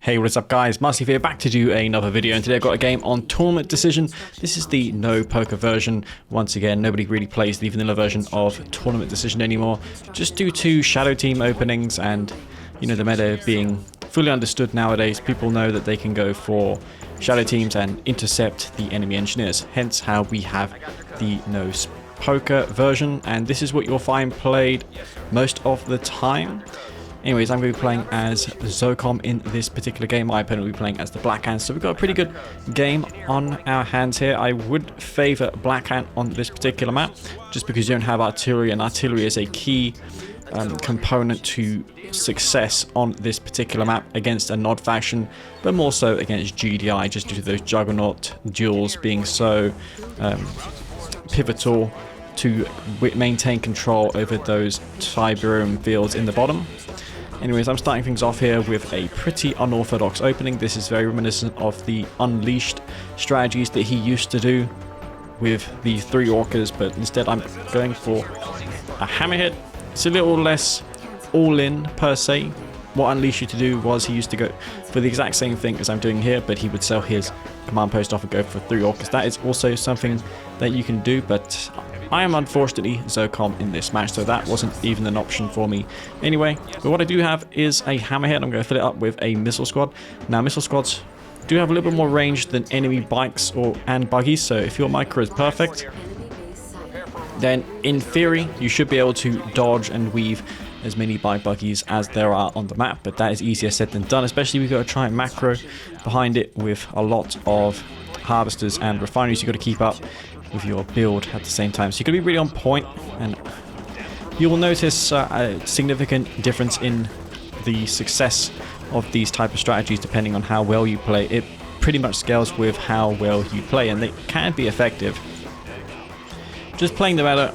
Hey, what is up guys, Massive here, back to do another video, and today I've got a game on Tournament Decision. This is the no poker version. Once again, nobody really plays the vanilla version of Tournament Decision anymore, just due to Shadow Team openings and, you know, the meta being fully understood nowadays. People know that they can go for Shadow Teams and intercept the enemy engineers, hence how we have the no poker version, and this is what you'll find played most of the time. Anyways, I'm going to be playing as Zocom in this particular game. My opponent will be playing as the Black Hand. So we've got a pretty good game on our hands here. I would favor Black Hand on this particular map, just because you don't have artillery, and artillery is a key component to success on this particular map against a Nod faction, but more so against GDI, just due to those Juggernaut duels being so pivotal to maintain control over those Tiberium fields in the bottom. Anyways, I'm starting things off here with a pretty unorthodox opening. This is very reminiscent of the Unleashed strategies that he used to do with the 3 Orcas, but instead I'm going for a hammerhead. It's a little less all-in per se. What Unleashed used to do was he used to go for the exact same thing as I'm doing here, but he would sell his command post off and go for 3 Orcas. That is also something that you can do, but I am unfortunately Zocom in this match, so that wasn't even an option for me anyway. But what I do have is a hammerhead. I'm going to fill it up with a missile squad. Now, missile squads do have a little bit more range than enemy bikes and buggies, so if your micro is perfect, then in theory you should be able to dodge and weave as many bike buggies as there are on the map, but that is easier said than done, especially we've got to try and macro behind it with a lot of harvesters and refineries you've got to keep up with your build at the same time. So you've got to be really on point, and you will notice a significant difference in the success of these type of strategies depending on how well you play. It pretty much scales with how well you play, and they can be effective. Just playing the meta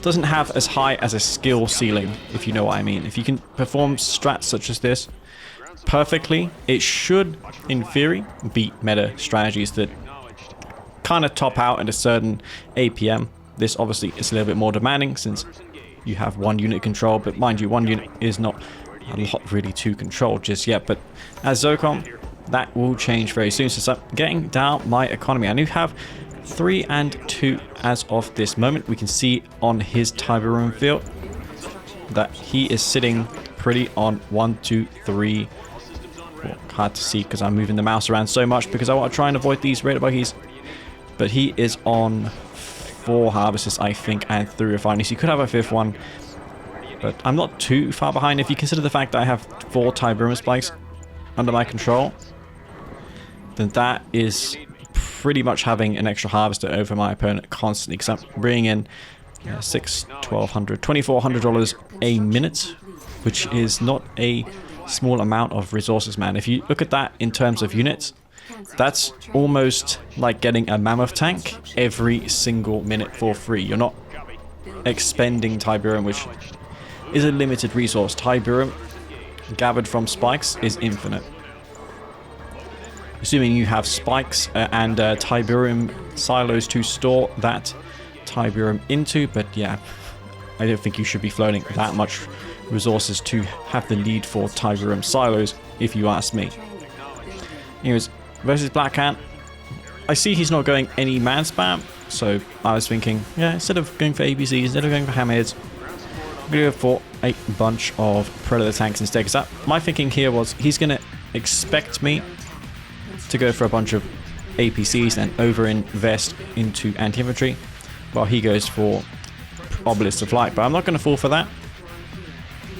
doesn't have as high as a skill ceiling, if you know what I mean. If you can perform strats such as this perfectly, it should, in theory, beat meta strategies that kind of top out at a certain APM. This obviously is a little bit more demanding since you have 1 unit control, but mind you, 1 unit is not a lot really to control just yet. But as Zocom, that will change very soon, since I'm getting down my economy. I do have 3 and 2 as of this moment. We can see on his Tiberium field that he is sitting pretty on 1, 2, 3. Well, hard to see because I'm moving the mouse around so much because I want to try and avoid these raider buggies. But he is on 4 harvesters, I think, and 3 refineries. He could have a 5th one, but I'm not too far behind. If you consider the fact that I have 4 Tiberium spikes under my control, then that is pretty much having an extra harvester over my opponent constantly, because I'm bringing in $1,200, $2,400 a minute, which is not a small amount of resources, man. If you look at that in terms of units, that's almost like getting a mammoth tank every single minute for free. You're not expending Tiberium, which is a limited resource. Tiberium gathered from spikes is infinite. Assuming you have spikes and Tiberium silos to store that Tiberium into, but yeah, I don't think you should be floating that much resources to have the need for Tiberium silos, if you ask me. Anyways, versus Black Hand, I see he's not going any man spam, so I was thinking, yeah, instead of going for ABCs, instead of going for hammerheads, I'm going to go for a bunch of Predator tanks instead, because my thinking here was he's going to expect me to go for a bunch of APCs and over-invest into anti-infantry, while he goes for Obelisks of Light, but I'm not going to fall for that.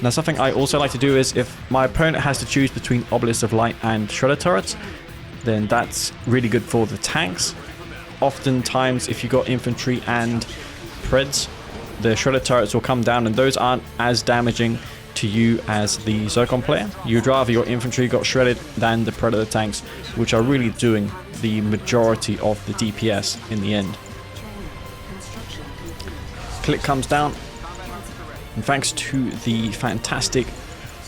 Now, something I also like to do is, if my opponent has to choose between Obelisks of Light and Shredder turrets, then that's really good for the tanks. Oftentimes, if you've got infantry and Preds, the Shredder turrets will come down, and those aren't as damaging to you as the Zocom player. You'd rather your infantry got shredded than the Predator tanks, which are really doing the majority of the DPS in the end. Click comes down, and thanks to the fantastic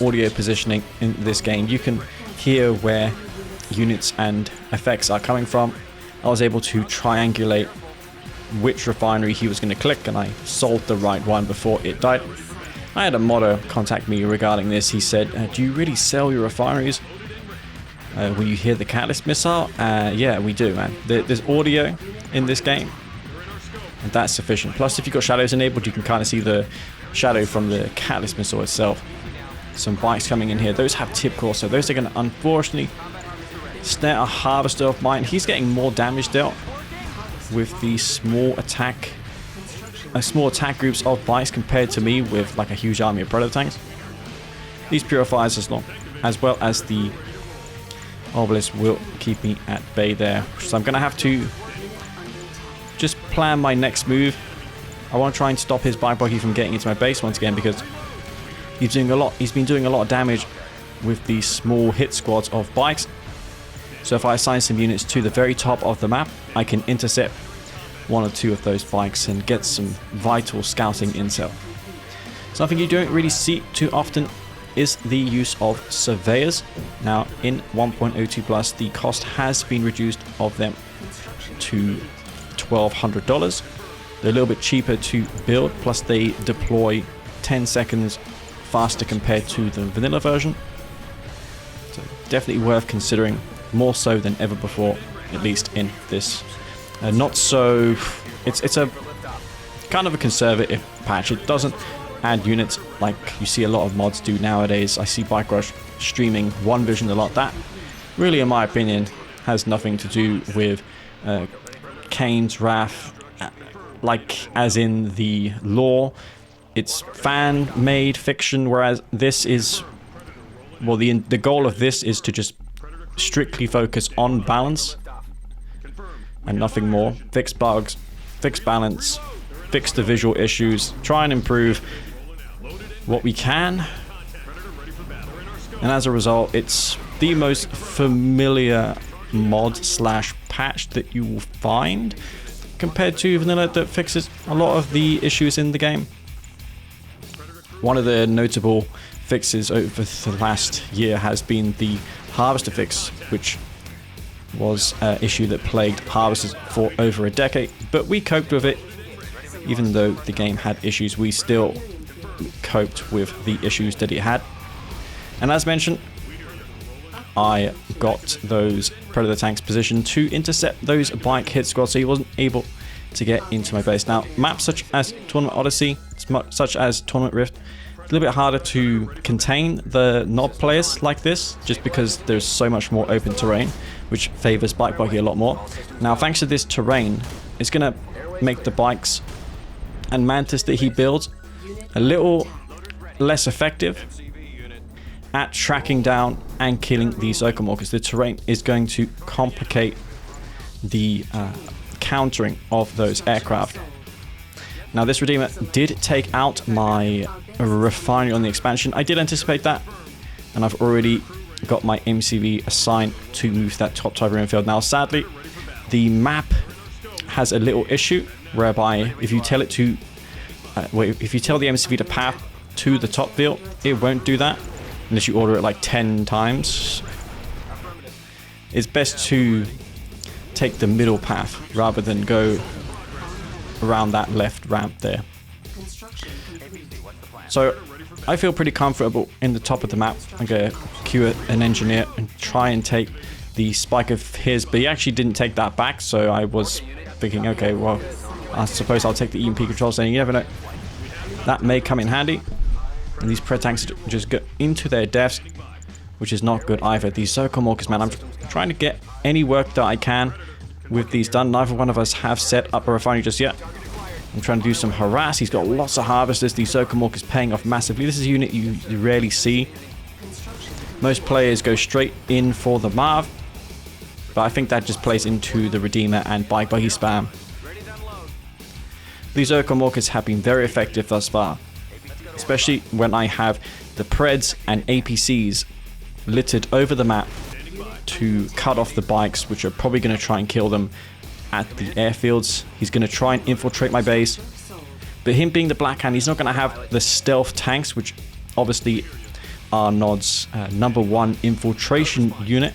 audio positioning in this game, you can hear where units and effects are coming from. I was able to triangulate which refinery he was going to click, and I sold the right one before it died. I had a modder contact me regarding this. He said, do you really sell your refineries? Will you hear the catalyst missile? Yeah, we do, man. There's audio in this game, and that's sufficient. Plus, if you've got shadows enabled, you can kind of see the shadow from the catalyst missile itself. Some bikes coming in here. Those have tip core, so those are going to unfortunately snare a harvester of mine. He's getting more damage dealt with the small attack groups of bikes compared to me with like a huge army of predator tanks. These purifiers as well as the obelisk will keep me at bay there. So I'm going to have to just plan my next move. I want to try and stop his bike buggy from getting into my base once again, because he's been doing a lot of damage with these small hit squads of bikes. So if I assign some units to the very top of the map, I can intercept one or two of those bikes and get some vital scouting intel. Something you don't really see too often is the use of surveyors. Now in 1.02 plus, the cost has been reduced of them to $1,200. They're a little bit cheaper to build, plus they deploy 10 seconds faster compared to the vanilla version. So definitely worth considering, more so than ever before, at least in this not so... It's a kind of a conservative patch. It doesn't add units like you see a lot of mods do nowadays. I see Bike Rush streaming One Vision a lot. That really, in my opinion, has nothing to do with Kane's Wrath, like as in the lore. It's fan-made fiction, whereas this is... Well, the goal of this is to just strictly focus on balance and nothing more. Fix bugs, fix balance, fix the visual issues, try and improve what we can. And as a result, it's the most familiar mod slash patch that you will find compared to vanilla, that fixes a lot of the issues in the game. One of the notable fixes over the last year has been the harvester fix, which was an issue that plagued harvesters for over a decade, but we coped with it. Even though the game had issues, we still coped with the issues that it had. And as mentioned, I got those predator tanks positioned to intercept those bike hit squads, so he wasn't able to get into my base. Now, maps such as Tournament Odyssey, such as Tournament Rift, it's a little bit harder to contain the knob players like this, just because there's so much more open terrain, which favors bike buggy a lot more. Now, thanks to this terrain, it's going to make the bikes and mantis that he builds a little less effective at tracking down and killing these Okamorkas. The terrain is going to complicate the countering of those aircraft. Now, this Redeemer did take out my refinery on the expansion. I did anticipate that, and I've already got my MCV assigned to move that top tiger infield. Now, sadly, the map has a little issue whereby if you tell it to if you tell the MCV to path to the top field, it won't do that unless you order it like 10 times. It's best to take the middle path rather than go around that left ramp there. So I feel pretty comfortable in the top of the map. I'm going to queue an engineer and try and take the spike of his, but he actually didn't take that back, so I was thinking, okay, well, I suppose I'll take the EMP control, saying you never know. That may come in handy. And these Pred tanks just go into their deaths, which is not good either. These Zokomorkas, man, I'm trying to get any work that I can with these done. Neither one of us have set up a refinery just yet. I'm trying to do some harass. He's got lots of harvesters. These Zokomorkas paying off massively. This is a unit you rarely see. Most players go straight in for the Marv, but I think that just plays into the Redeemer and bike buggy spam. These Zokomorkas have been very effective thus far, especially when I have the Preds and APCs littered over the map to cut off the bikes, which are probably going to try and kill them at the airfields. He's going to try and infiltrate my base, but him being the Black Hand, he's not going to have the stealth tanks, which obviously are Nod's #1 infiltration unit.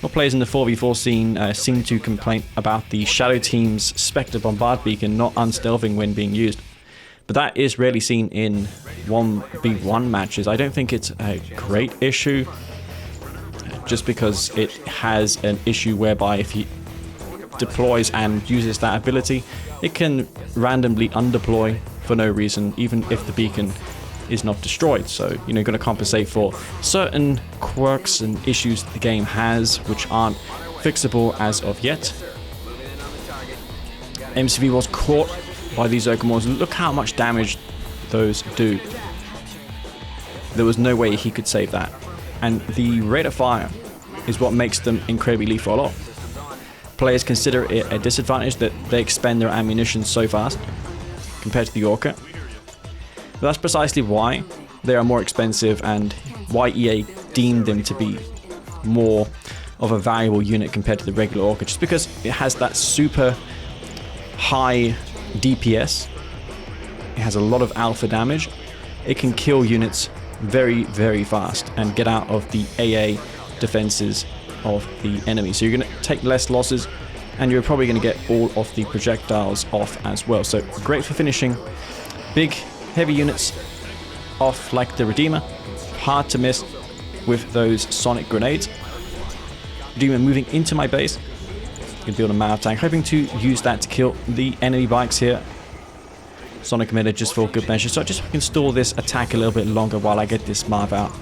What players in the 4v4 scene seem to complain about the Shadow Team's Spectre Bombard Beacon not unstealthing when being used. but that is rarely seen in 1v1 matches. I don't think it's a great issue, just because it has an issue whereby if he deploys and uses that ability, it can randomly undeploy for no reason, even if the beacon is not destroyed. So, you know, you're going to compensate for certain quirks and issues the game has, which aren't fixable as of yet. MCV was caught by these Okamores, and look how much damage those do. There was no way he could save that. And the rate of fire is what makes them incredibly lethal. A lot of players consider it a disadvantage that they expend their ammunition so fast compared to the Orca. But that's precisely why they are more expensive and why EA deemed them to be more of a valuable unit compared to the regular Orca, just because it has that super high DPS, it has a lot of alpha damage, it can kill units very, very fast and get out of the AA defenses of the enemy. So you're going to take less losses, and you're probably going to get all of the projectiles off as well. So great for finishing big, heavy units off like the Redeemer. Hard to miss with those sonic grenades. Redeemer moving into my base. Going to build a Mav tank, hoping to use that to kill the enemy bikes here. Sonic emitter just for good measure. So I just can stall this attack a little bit longer while I get this Mav out.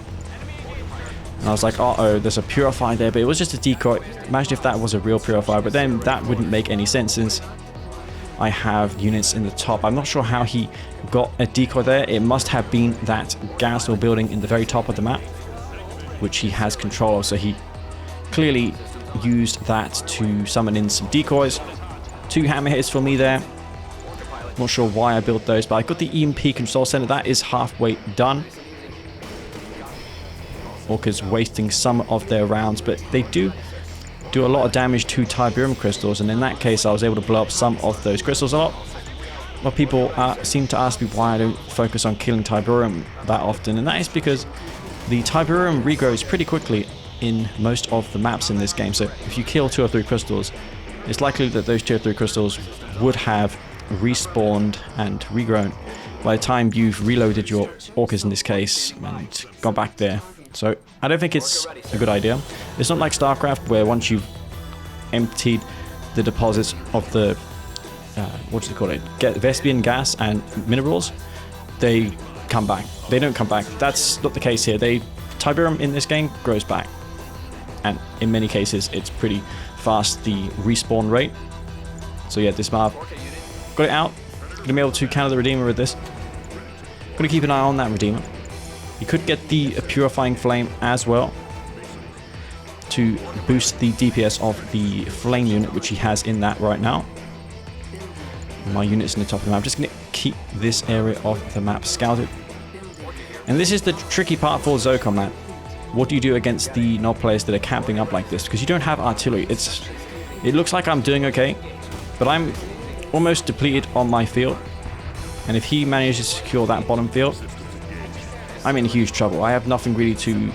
And I was like, uh-oh, there's a Purifier there, but it was just a decoy. Imagine if that was a real Purifier, but then that wouldn't make any sense since I have units in the top. I'm not sure how he got a decoy there. It must have been that garrison building in the very top of the map, which he has control of. So he clearly used that to summon in some decoys. 2 hammer hits for me there. Not sure why I built those, but I got the EMP control center. That is halfway done. Orca's wasting some of their rounds, but they do a lot of damage to Tiberium crystals, and in that case I was able to blow up some of those crystals. A lot of people seem to ask me why I don't focus on killing Tiberium that often, and that is because the Tiberium regrows pretty quickly in most of the maps in this game. So if you kill 2 or 3 crystals, it's likely that those 2 or 3 crystals would have respawned and regrown by the time you've reloaded your Orcas in this case and gone back there. So I don't think it's a good idea. It's not like StarCraft, where once you've emptied the deposits of the what do you call it, Vespian gas and minerals, they come back. They don't come back. That's not the case here. Tiberium in this game grows back, and in many cases it's pretty fast, the respawn rate. So yeah, this Mav got it out. Gonna be able to counter the Redeemer with this. Gonna keep an eye on that Redeemer. You could get the Purifying Flame as well to boost the DPS of the Flame unit, which he has in that right now. My unit's in the top of the map. I'm just going to keep this area of the map scouted. And this is the tricky part for Zocom, man. What do you do against the NOD players that are camping up like this? Because you don't have artillery. It looks like I'm doing okay, but I'm almost depleted on my field. And if he manages to secure that bottom field, I'm in huge trouble. I have nothing really to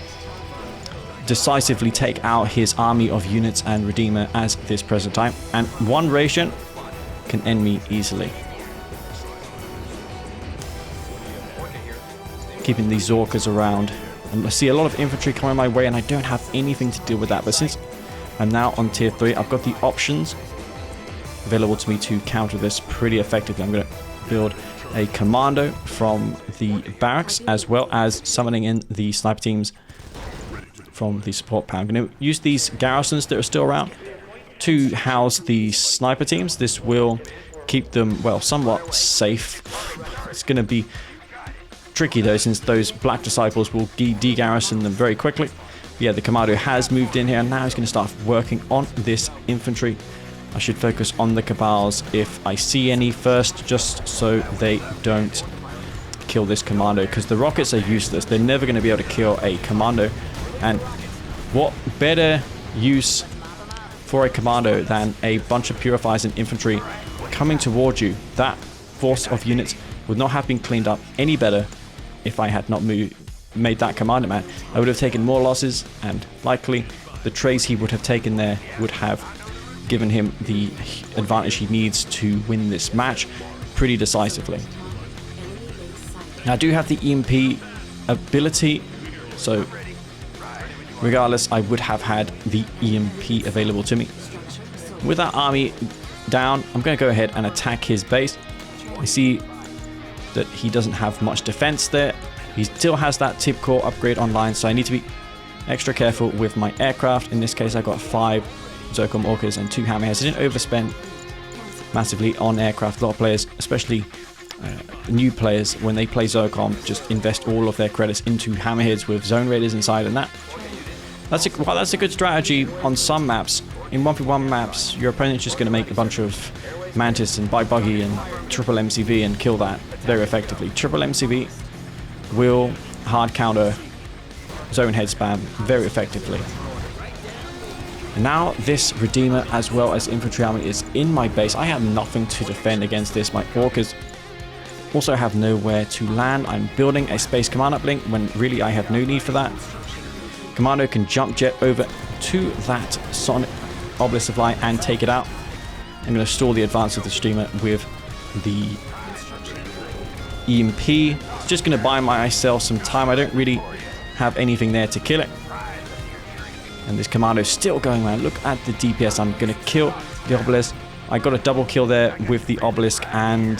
decisively take out his army of units and Redeemer as this present time. And 1 ration can end me easily. Keeping these Orcas around. And I see a lot of infantry coming my way, and I don't have anything to deal with that. But since I'm now on tier 3, I've got the options available to me to counter this pretty effectively. I'm going to build a commando from the barracks, as well as summoning in the sniper teams from the support power. I'm going to use these garrisons that are still around to house the sniper teams. This will keep them, well, somewhat safe. It's going to be tricky though, since those Black Disciples will de-garrison them very quickly. But yeah, the commando has moved in here, and now he's going to start working on this infantry. I should focus on the Cabals if I see any first, just so they don't kill this commando, because the rockets are useless. They're never going to be able to kill a commando. And what better use for a commando than a bunch of purifiers and infantry coming towards you? That force of units would not have been cleaned up any better if I had not made that commando, man. I would have taken more losses, and likely the trades he would have taken there would have given him the advantage he needs to win this match pretty decisively. Now, I do have the EMP ability, so regardless, I would have had the EMP available to me. With that army down, I'm going to go ahead and attack his base. I see that he doesn't have much defense there. He still has that tip core upgrade online, so I need to be extra careful with my aircraft. In this case, I got 5 Zocom Orcas and 2 Hammerheads. I didn't overspend massively on aircraft. A lot of players, especially new players, when they play Zocom, just invest all of their credits into Hammerheads with Zone Raiders inside, and that's a good strategy on some maps. In 1v1 maps, your opponent's just going to make a bunch of Mantis and Buggy and triple MCV and kill that very effectively. Triple MCV will hard counter zone head spam very effectively. And now this Redeemer as well as Infantry Army is in my base. I have nothing to defend against this. My Orcas also have nowhere to land. I'm building a Space Command uplink when really I have no need for that. Commando can jump jet over to that Sonic Obelisk supply and take it out. I'm going to stall the advance of the Streamer with the EMP. Just going to buy myself some time. I don't really have anything there to kill it. And this Commando's still going around. Look at the DPS. I'm going to kill the Obelisk. I got a double kill there with the Obelisk and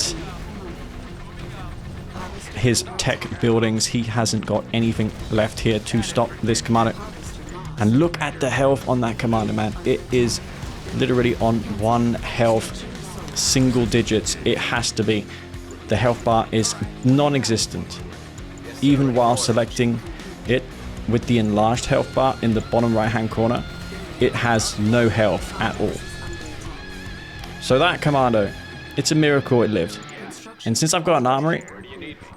his tech buildings. He hasn't got anything left here to stop this Commando. And look at the health on that Commander, man. It is literally on 1 health, single digits. It has to be. The health bar is non-existent. Even while selecting it with the enlarged health bar in the bottom right hand corner, it has no health at all. So that Commando, it's a miracle it lived. And since I've got an armory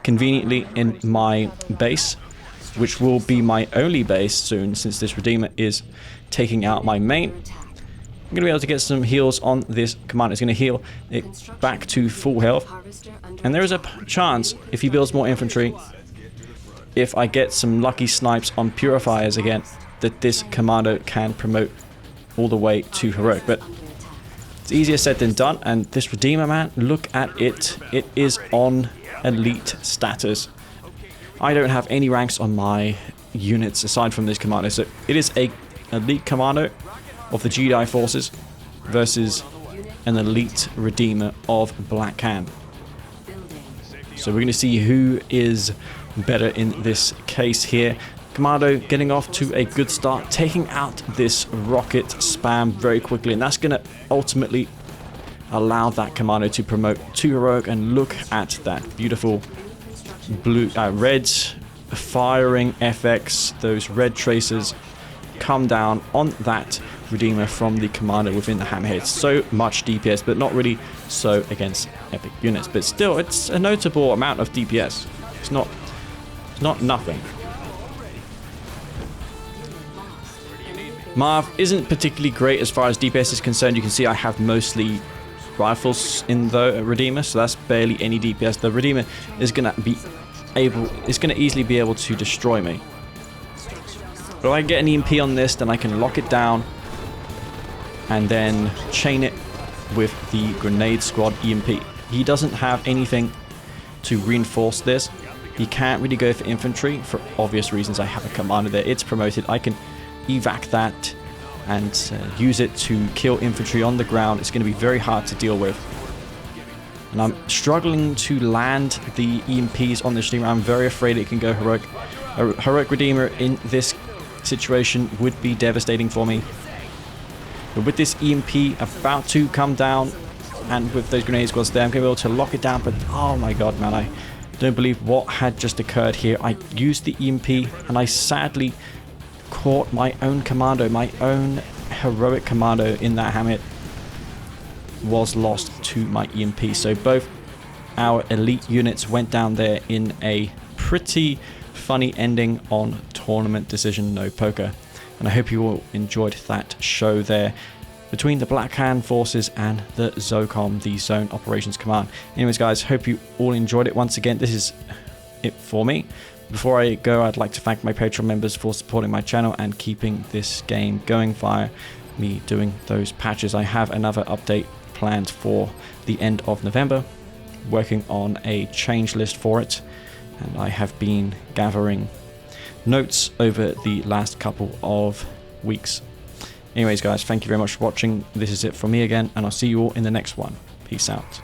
conveniently in my base, which will be my only base soon since this Redeemer is taking out my main, I'm going to be able to get some heals on this Commander. It's going to heal it back to full health. And there is a chance, if he builds more infantry, if I get some lucky snipes on Purifiers again, that this Commando can promote all the way to Heroic. But it's easier said than done. And this Redeemer, man, look at it. It is on elite status. I don't have any ranks on my units aside from this Commando. So it is a elite Commando of the Jedi forces versus an elite Redeemer of Black Hand. So we're going to see who is better in this case here. Commando getting off to a good start, taking out this rocket spam very quickly, and that's going to ultimately allow that Commando to promote to Heroic. And look at that beautiful blue, red firing FX. Those red tracers come down on that Redeemer from the Commando within the Hammerhead. So much DPS, but not really so against epic units. But still, it's a notable amount of DPS. It's not nothing. Marv isn't particularly great as far as DPS is concerned. You can see I have mostly rifles in the Redeemer, so that's barely any DPS. The Redeemer is going to easily be able to destroy me. But if I get an EMP on this, then I can lock it down and then chain it with the Grenade Squad EMP. He doesn't have anything to reinforce this. He can't really go for infantry for obvious reasons. I have a Commander there. It's promoted. I can evac that and use it to kill infantry on the ground. It's going to be very hard to deal with. And I'm struggling to land the EMPs on this Redeemer. I'm very afraid it can go Heroic. A Heroic Redeemer in this situation would be devastating for me. But with this EMP about to come down and with those grenade squads there, I'm going to be able to lock it down. But oh my god, man, I don't believe what had just occurred here. I used the EMP and I sadly caught my own Commando, my own Heroic Commando in that hammer. Was lost to my EMP. So both our elite units went down there in a pretty funny ending on tournament decision, no poker. And I hope you all enjoyed that show there between the Black Hand forces and the Zocom, the Zone Operations Command. Anyways, guys, hope you all enjoyed it. Once again, this is it for me. Before I go, I'd like to thank my Patreon members for supporting my channel and keeping this game going via me doing those patches. I have another update planned for the end of November, working on a change list for it. and I have been gathering notes over the last couple of weeks. Anyways, guys, thank you very much for watching. This is it from me again, and I'll see you all in the next one. Peace out.